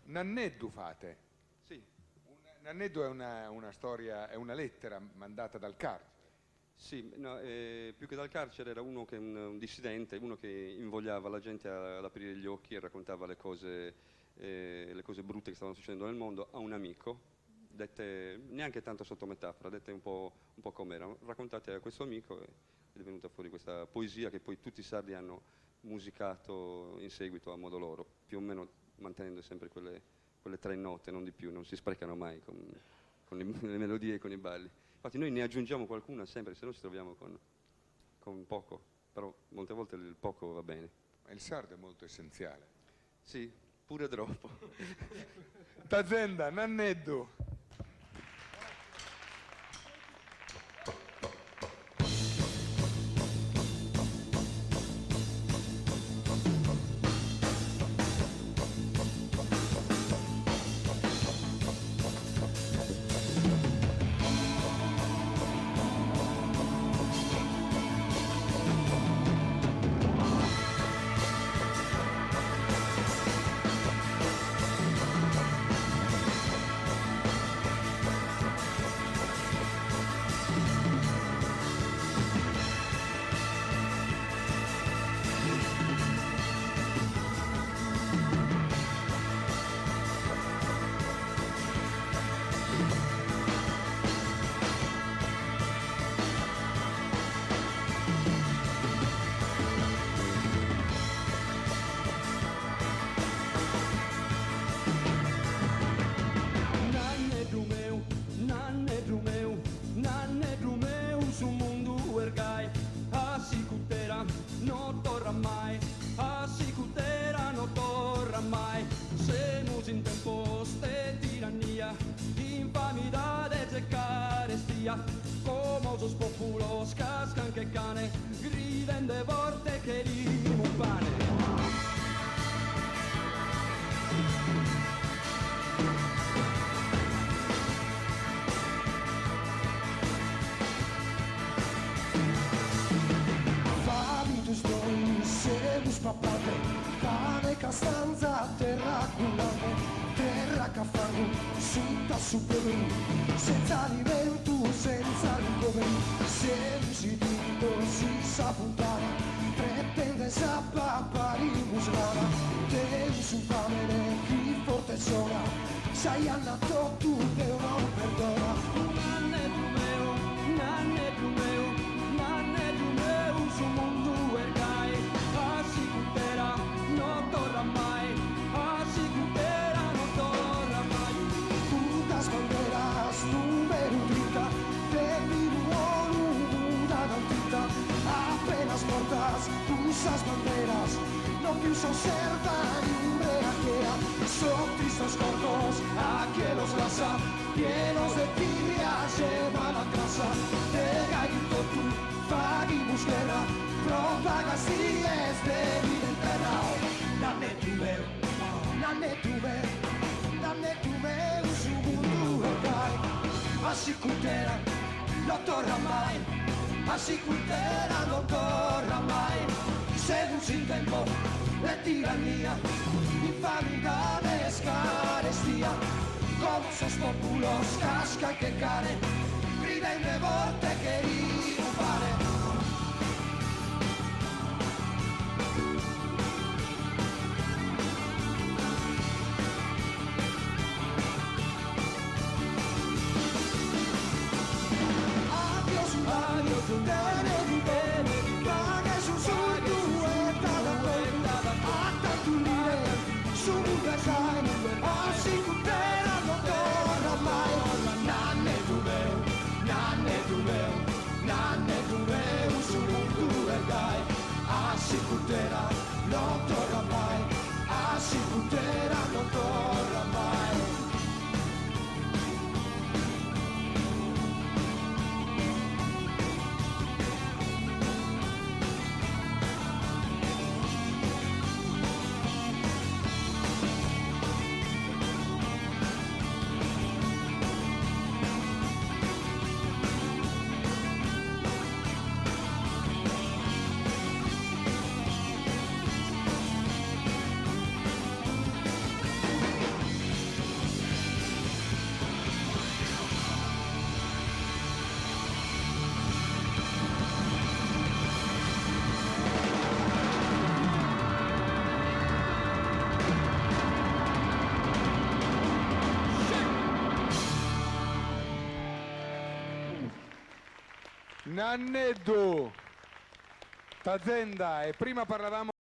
Nanneddu fate. Sì. Nanneddu è una storia, è una lettera mandata dal carcere. Sì, no, più che dal carcere era uno che un dissidente, uno che invogliava la gente ad aprire gli occhi e raccontava le cose brutte che stavano succedendo nel mondo a un amico, dette neanche tanto sotto metafora, dette un po' come erano, raccontate a questo amico e è venuta fuori questa poesia che poi tutti i sardi hanno musicato in seguito a modo loro, più o meno mantenendo sempre quelle tre note, non di più, non si sprecano mai con le melodie e con i balli. Infatti noi ne aggiungiamo qualcuna sempre, se no ci troviamo con poco, però molte volte il poco va bene. Il sardo è molto essenziale. Sì, pure troppo. Tazenda, Nanneddu. Como os populos cascan che cane, griden de vorte che rimo pane. Fabitus noi semus papate, pane castanza, terra culante, terra caffango, sutta superu, senza alimento, senza ricoveri, semus idinto, si sa puntare, pretende sappa parimus rara, teus un famene chi forte sola, sai annato tu te non perdona. Nanneddu meu, su mundu ergai, assicutera, non torna mai, assicutera, non torna mai. Putas banderas, numero 30, per mi da altita, apenas mortas, tusas banderas, no più son serva ni breaquera, son tristos cortos, aquelos grasa, llenos de tibias, llevan a casa, de gallito tú, fagimus guerra, propagas dies de vida eterna. Nanneddu meu, su mundu ergai, assicutera, non torna mai, assicutera, non torna mai, seduci in tempo, le tirannia, infamia de scarestia, como sos populos, casca che cane, griden de volte che rimo pane. Nanneddu meu, Nanneddu, t'azienda, e prima parlavamo